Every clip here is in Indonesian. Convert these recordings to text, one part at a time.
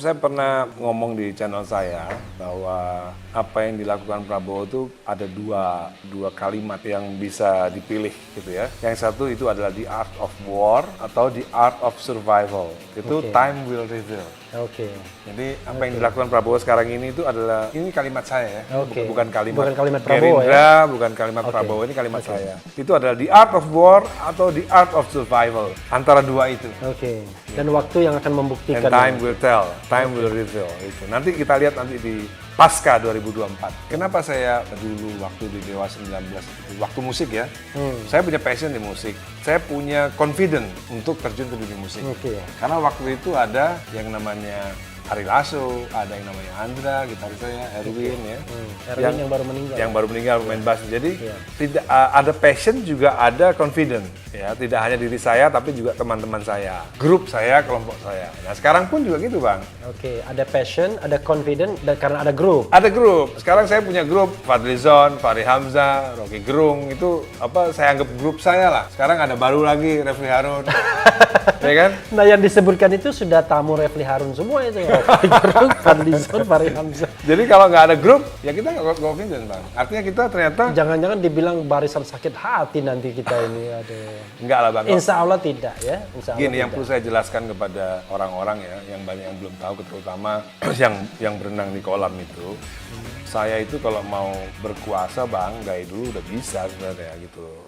Saya pernah ngomong di channel saya bahwa apa yang dilakukan Prabowo itu ada dua kalimat yang bisa dipilih gitu ya. Yang satu itu adalah the art of war atau the art of survival. Itu time will reveal. Jadi apa yang dilakukan Prabowo sekarang ini itu adalah ini kalimat saya ya, bukan kalimat Prabowo Gerindra, ya? Bukan kalimat Prabowo, ini kalimat saya. Itu adalah the art of war atau the art of survival, antara dua itu. Dan waktu yang akan membuktikan. And time will tell, time will reveal. Itu. Nanti kita lihat nanti di Pasca 2024. Kenapa saya dulu waktu di Dewa 19 itu, waktu musik ya, saya punya passion di musik. Saya punya confident untuk terjun ke dunia musik. Karena waktu itu ada yang namanya Ari Lasso, ada yang namanya Andra, gitaris saya, Erwin ya. Erwin yang baru meninggal. Yang baru meninggal main bass. Jadi tidak ada passion juga ada confident ya. Tidak hanya diri saya tapi juga teman-teman saya, grup saya, kelompok saya. Nah sekarang pun juga gitu bang. Ada passion, ada confident, dan karena ada grup. Ada grup. Sekarang saya punya grup Fadlizon, Fahri Hamzah, Rocky Gerung itu apa? Saya anggap grup saya lah. Sekarang ada baru lagi Refli Harun. Ya kan? Nah yang disebutkan itu sudah tamu Refli Harun semua itu. Rocky Gerung, Fadlizon, Fahri Hamzah. Jadi kalau nggak ada grup, ya kita nggak confident bang. Artinya kita ternyata jangan-jangan dibilang barisan sakit hati nanti kita ini ada. Enggak lah bang. Insya Allah tidak ya. Insya Allah gini tidak. Yang perlu saya jelaskan kepada orang-orang ya, yang banyak yang belum tahu, terutama yang berenang di kolam itu. Saya itu kalau mau berkuasa bang, dari dulu udah bisa sebenarnya gitu.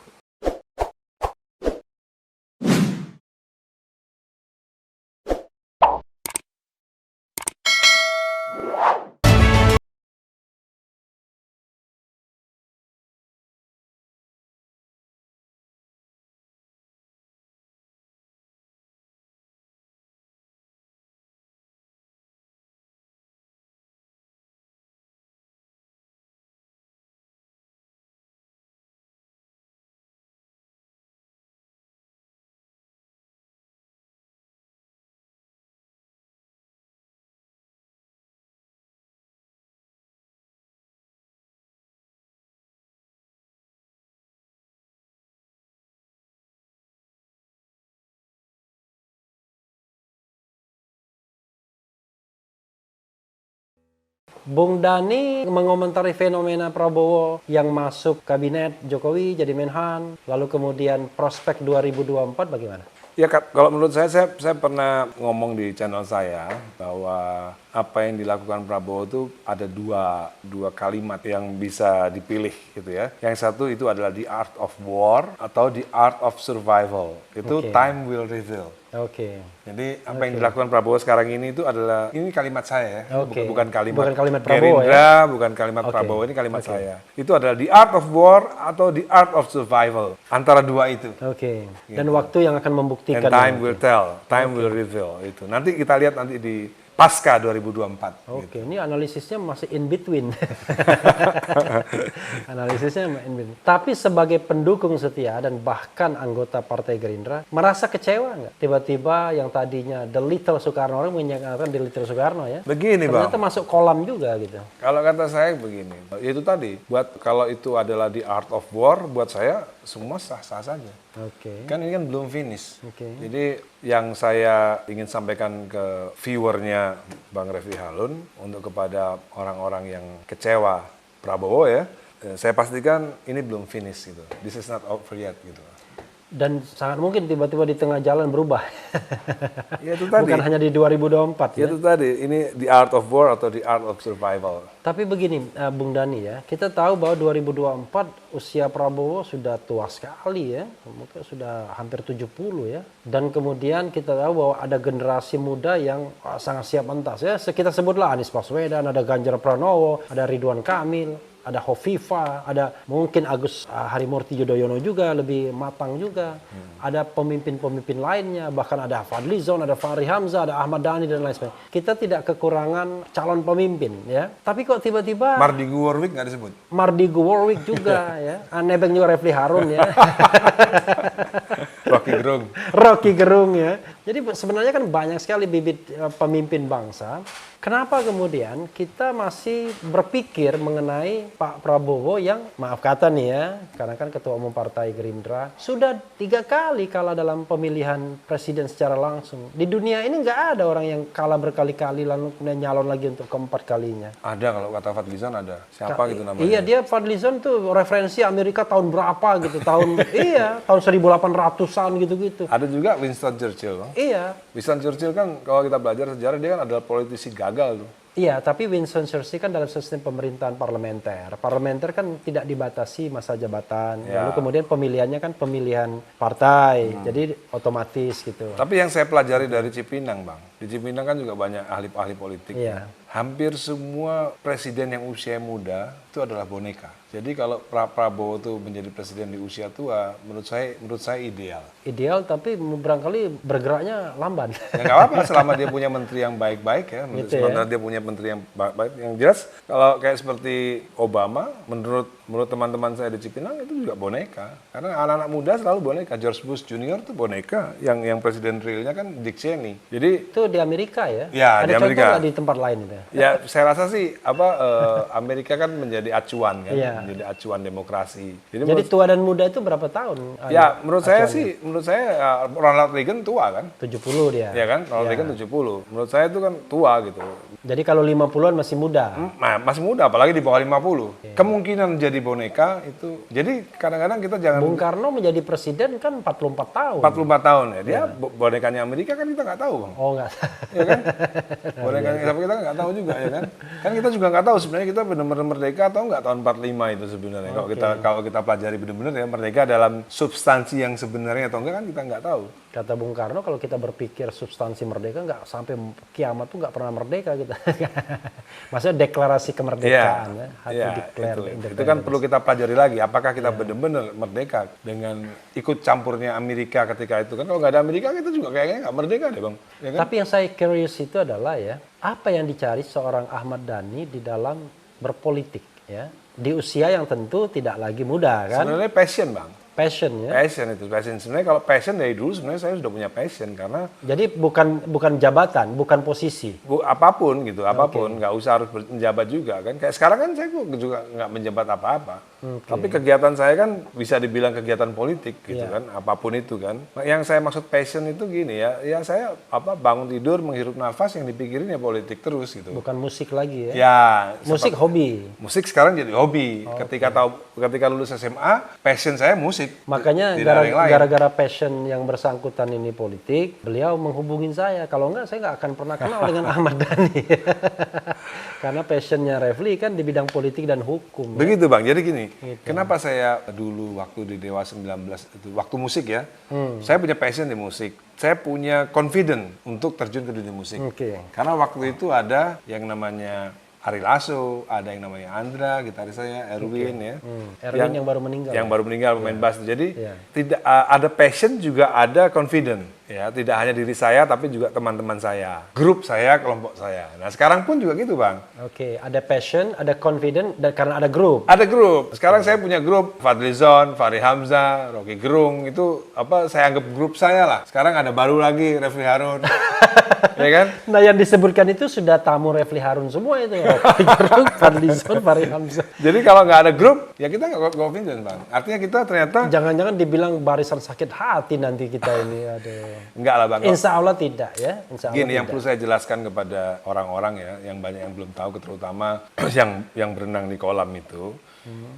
Bung Dhani mengomentari fenomena Prabowo yang masuk kabinet Jokowi jadi Menhan, lalu kemudian prospek 2024 bagaimana? Ya kalau menurut saya pernah ngomong di channel saya bahwa apa yang dilakukan Prabowo itu ada dua kalimat yang bisa dipilih gitu ya. Yang satu itu adalah the art of war atau the art of survival. Itu time will reveal. Jadi apa yang dilakukan Prabowo sekarang ini itu adalah ini kalimat saya ya, bukan kalimat Prabowo Gerindra, ya? Bukan kalimat Prabowo, ini kalimat saya. Itu adalah the art of war atau the art of survival, antara dua itu. Dan waktu yang akan membuktikan. And time will tell, time will reveal. Itu. Nanti kita lihat nanti di Pasca 2024. Gitu. Ini analisisnya masih in between. Analisisnya in between. Tapi sebagai pendukung setia dan bahkan anggota Partai Gerindra, merasa kecewa nggak? Tiba-tiba yang tadinya The Little Soekarno, orang menyatakan The Little Soekarno ya. Begini bang. Ternyata masuk kolam juga gitu. Kalau kata saya begini, itu tadi, kalau itu adalah the art of war, buat saya semua sah-sah saja. Kan ini kan belum finish. Jadi yang saya ingin sampaikan ke viewernya Bang Refli Harun untuk kepada orang-orang yang kecewa Prabowo ya, saya pastikan ini belum finish gitu. This is not over yet gitu. Dan sangat mungkin tiba-tiba di tengah jalan berubah. Ya, itu tadi. Bukan hanya di 2024 ya. Itu tadi, ini the art of war atau the art of survival. Tapi begini Bung Dhani ya, kita tahu bahwa 2024 usia Prabowo sudah tua sekali ya, mungkin sudah hampir 70 ya. Dan kemudian kita tahu bahwa ada generasi muda yang sangat siap mentas ya. Kita sebutlah Anies Baswedan, ada Ganjar Pranowo, ada Ridwan Kamil, ada Hovifa, ada mungkin Agus Harimurti Yudhoyono juga lebih matang juga. Ada pemimpin-pemimpin lainnya, bahkan ada Fadlizon, ada Fahri Hamzah, ada Ahmad Dhani dan lain sebagainya. Kita tidak kekurangan calon pemimpin ya. Tapi kok tiba-tiba Mardi Warwick nggak disebut? Mardi Warwick juga ya. Nebeng juga Refli Harun ya. Rocky Gerung. Rocky Gerung ya. Jadi sebenarnya kan banyak sekali bibit pemimpin bangsa. Kenapa kemudian kita masih berpikir mengenai Pak Prabowo yang, maaf kata nih ya, karena kan Ketua Umum Partai Gerindra, sudah 3 kali kalah dalam pemilihan presiden secara langsung. Di dunia ini nggak ada orang yang kalah berkali-kali lalu kemudian nyalon lagi untuk keempat kalinya. Ada kalau kata Fadlizon ada. Siapa gitu namanya? Iya, dia Fadlizon tuh referensi Amerika tahun berapa gitu, tahun iya, tahun 1800-an gitu-gitu. Ada juga Winston Churchill, Bang. Iya. Winston Churchill kan kalau kita belajar sejarah dia kan adalah politisi gagal tuh. Iya, tapi Winston Churchill kan dalam sistem pemerintahan parlementer. Parlementer kan tidak dibatasi masa jabatan. Ya. Lalu kemudian pemilihannya kan pemilihan partai. Jadi otomatis gitu. Tapi yang saya pelajari dari Cipinang, Bang. Di Cipinang kan juga banyak ahli-ahli politik. Iya. Hampir semua presiden yang usia muda itu adalah boneka. Jadi kalau Prabowo itu menjadi presiden di usia tua, menurut saya ideal. Ideal tapi barangkali bergeraknya lamban. Ya nggak apa-apa selama dia punya menteri yang baik-baik ya. Gitu Sementara dia punya menteri yang baik. Yang jelas kalau kayak seperti Obama, menurut teman-teman saya di Cipinang itu juga boneka. Karena anak-anak muda selalu boneka. George Bush Junior itu boneka. Yang presiden realnya kan Dick Cheney. Jadi Itu di Amerika ya? Ya, Ada di contoh Amerika. nggak di tempat lain itu? ya saya rasa sih Amerika kan menjadi acuan kan, Iya. menjadi acuan demokrasi. Jadi tua dan muda itu berapa tahun? Ya, menurut saya Ronald Reagan tua kan? 70 dia. Ya kan? Ronald Reagan 70. Menurut saya itu kan tua gitu. Jadi kalau 50-an masih muda. Nah, masih muda apalagi di bawah 50. Kemungkinan jadi boneka itu. Jadi kadang-kadang kita jangan Bung Karno menjadi presiden kan 44 tahun. 44 tahun ya. Dia bonekanya Amerika kan kita nggak tahu, Bang. Oh enggak. Ya kan? Bonekanya tapi kita nggak tahu juga ya kan? Kan kita juga nggak tahu sebenarnya kita benar-benar merdeka atau nggak tahun 45 itu sebenarnya. Kalau kita pelajari benar-benar ya merdeka dalam substansi yang sebenarnya atau enggak kan kita nggak tahu. Kata Bung Karno kalau kita berpikir substansi merdeka nggak sampai kiamat tuh nggak pernah merdeka kita. Maksudnya deklarasi kemerdekaan ya. Iya, itu kan perlu kita pelajari lagi. Apakah kita benar-benar merdeka dengan ikut campurnya Amerika ketika itu kan? Kalau nggak ada Amerika kita juga kayaknya nggak merdeka deh, Bang. Ya kan? Tapi yang saya curious itu adalah ya, apa yang dicari seorang Ahmad Dhani di dalam berpolitik ya? Di usia yang tentu tidak lagi muda kan? Sebenarnya passion, Bang. Passion ya. Passion. Sebenarnya kalau passion dari dulu sebenarnya saya sudah punya passion karena Jadi bukan jabatan, bukan posisi. apapun gitu, apapun nggak usah harus menjabat juga kan. Kayak sekarang kan saya juga nggak menjabat apa-apa. Tapi kegiatan saya kan bisa dibilang kegiatan politik gitu kan, apapun itu kan. Yang saya maksud passion itu gini ya saya bangun tidur menghirup nafas yang dipikirin ya politik terus gitu. Bukan musik lagi ya. Ya, Musik hobi. musik sekarang jadi hobi. Ketika lulus SMA, passion saya musik. Makanya Tidak ada yang lain. gara-gara passion yang bersangkutan ini politik, beliau menghubungin saya. Kalau enggak, saya nggak akan pernah kenal dengan Ahmad Dhani. Karena passionnya Refli kan di bidang politik dan hukum. Ya. Begitu Bang, jadi gini, kenapa saya dulu waktu di Dewa 19 itu, waktu musik ya, saya punya passion di musik. Saya punya confident untuk terjun ke dunia musik. Oke. Karena waktu itu ada yang namanya Ari Lasso, ada yang namanya Andra, gitaris saya, Erwin ya. Erwin yang baru meninggal. Yang baru meninggal pemain bass. Jadi Iya. tidak ada passion juga ada confident. Ya, tidak hanya diri saya tapi juga teman-teman saya, grup saya, kelompok saya. Nah, sekarang pun juga gitu, Bang. Oke, ada passion, ada confident, dan karena ada grup. Ada grup. Sekarang saya punya grup Fadlizon, Fahri Hamzah, Rocky Gerung itu saya anggap grup saya lah. Sekarang ada baru lagi Refli Harun. Ya kan? Nah, yang disebutkan itu sudah tamu Refli Harun semua itu. Rocky Gerung, Fadlizon, Fahri Hamzah. Jadi kalau nggak ada grup, ya kita nggak confident, Bang. Artinya kita ternyata Jangan-jangan dibilang barisan sakit hati nanti kita ini. Aduh. enggak lah, Bang. Insya Allah tidak ya. Insya Allah Gini, yang tidak. perlu saya jelaskan kepada orang-orang ya, yang banyak yang belum tahu, terutama yang berenang di kolam itu,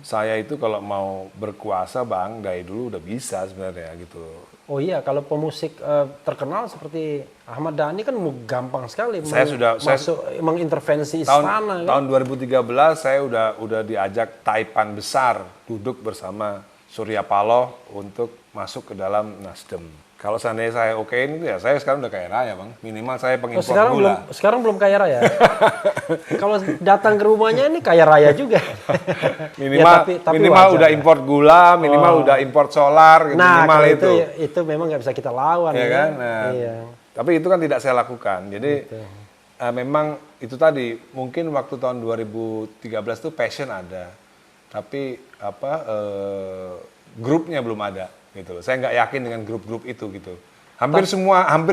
saya itu kalau mau berkuasa, Bang, dari dulu udah bisa sebenarnya gitu. Oh iya, kalau pemusik terkenal seperti Ahmad Dhani kan gampang sekali mengintervensi istana. Tahun 2013 saya udah diajak Taipan besar duduk bersama Surya Paloh untuk masuk ke dalam Nasdem. Kalau seandainya saya okein itu ya saya sekarang udah kaya raya, Bang. Minimal saya pengimpor gula. Sekarang belum kaya raya. Kalau datang ke rumahnya ini kaya raya juga. Minimal Ya, tapi minimal wajar udah ya. import gula, minimal udah import solar, gitu. Nah, minimal kalau itu memang nggak bisa kita lawan Ya ya. kan? Nah, Iya. tapi itu kan tidak saya lakukan. Jadi memang itu tadi mungkin waktu tahun 2013 itu passion ada. Tapi grupnya belum ada. gitu loh. Saya nggak yakin dengan grup-grup itu gitu. Hampir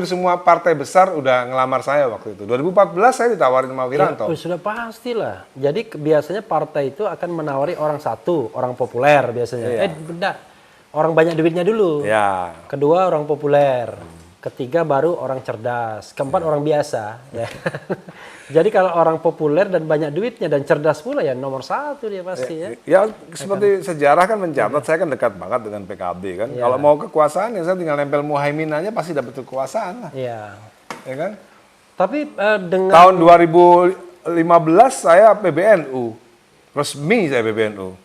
semua partai besar udah ngelamar saya waktu itu. 2014 saya ditawarin sama Wiranto. Ya, sudah pastilah. Jadi biasanya partai itu akan menawari orang satu, orang populer biasanya. Benda, orang banyak duitnya dulu. Ya. Kedua orang populer. Ketiga baru orang cerdas. Keempat orang biasa. Ya. Jadi kalau orang populer dan banyak duitnya dan cerdas pula ya nomor satu dia pasti ya. Ya seperti sejarah kan mencatat, saya kan dekat banget dengan PKB kan. Kalau mau kekuasaan ya saya tinggal nempel Muhaimin aja pasti dapat kekuasaan lah. Iya. Ya kan? Tapi dengan Tahun 2015 saya PBNU. Resmi saya PBNU.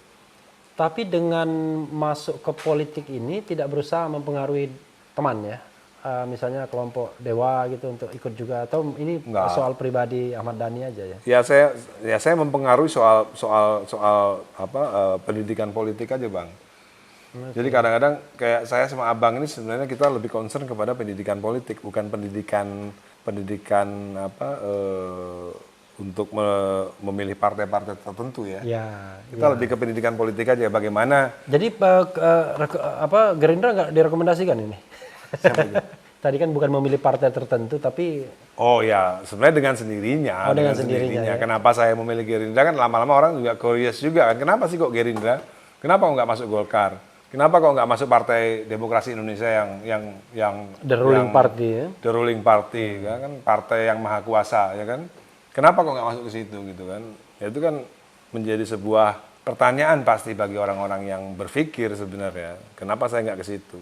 Tapi dengan masuk ke politik ini tidak berusaha mempengaruhi teman ya. Misalnya kelompok Dewa gitu untuk ikut juga atau ini Enggak. soal pribadi Ahmad Dhani aja ya? Ya saya mempengaruhi soal pendidikan politik aja bang. Jadi kadang-kadang kayak saya sama abang ini sebenarnya kita lebih concern kepada pendidikan politik, bukan pendidikan untuk memilih partai-partai tertentu ya. Kita lebih ke pendidikan politik aja. Bagaimana? Jadi Gerindra nggak direkomendasikan ini? Tadi kan bukan memilih partai tertentu tapi Oh ya, sebenarnya dengan sendirinya. dengan sendirinya, ya. Kenapa saya memilih Gerindra kan lama-lama orang juga curious juga kan. Kenapa sih kok Gerindra? Kenapa kok nggak masuk Golkar? Kenapa kok nggak masuk Partai Demokrasi Indonesia yang the ruling party ya? The ruling party kan partai yang maha kuasa ya kan? Kenapa kok nggak masuk ke situ gitu kan? Ya itu kan menjadi sebuah pertanyaan pasti bagi orang-orang yang berpikir sebenarnya. Kenapa saya nggak ke situ?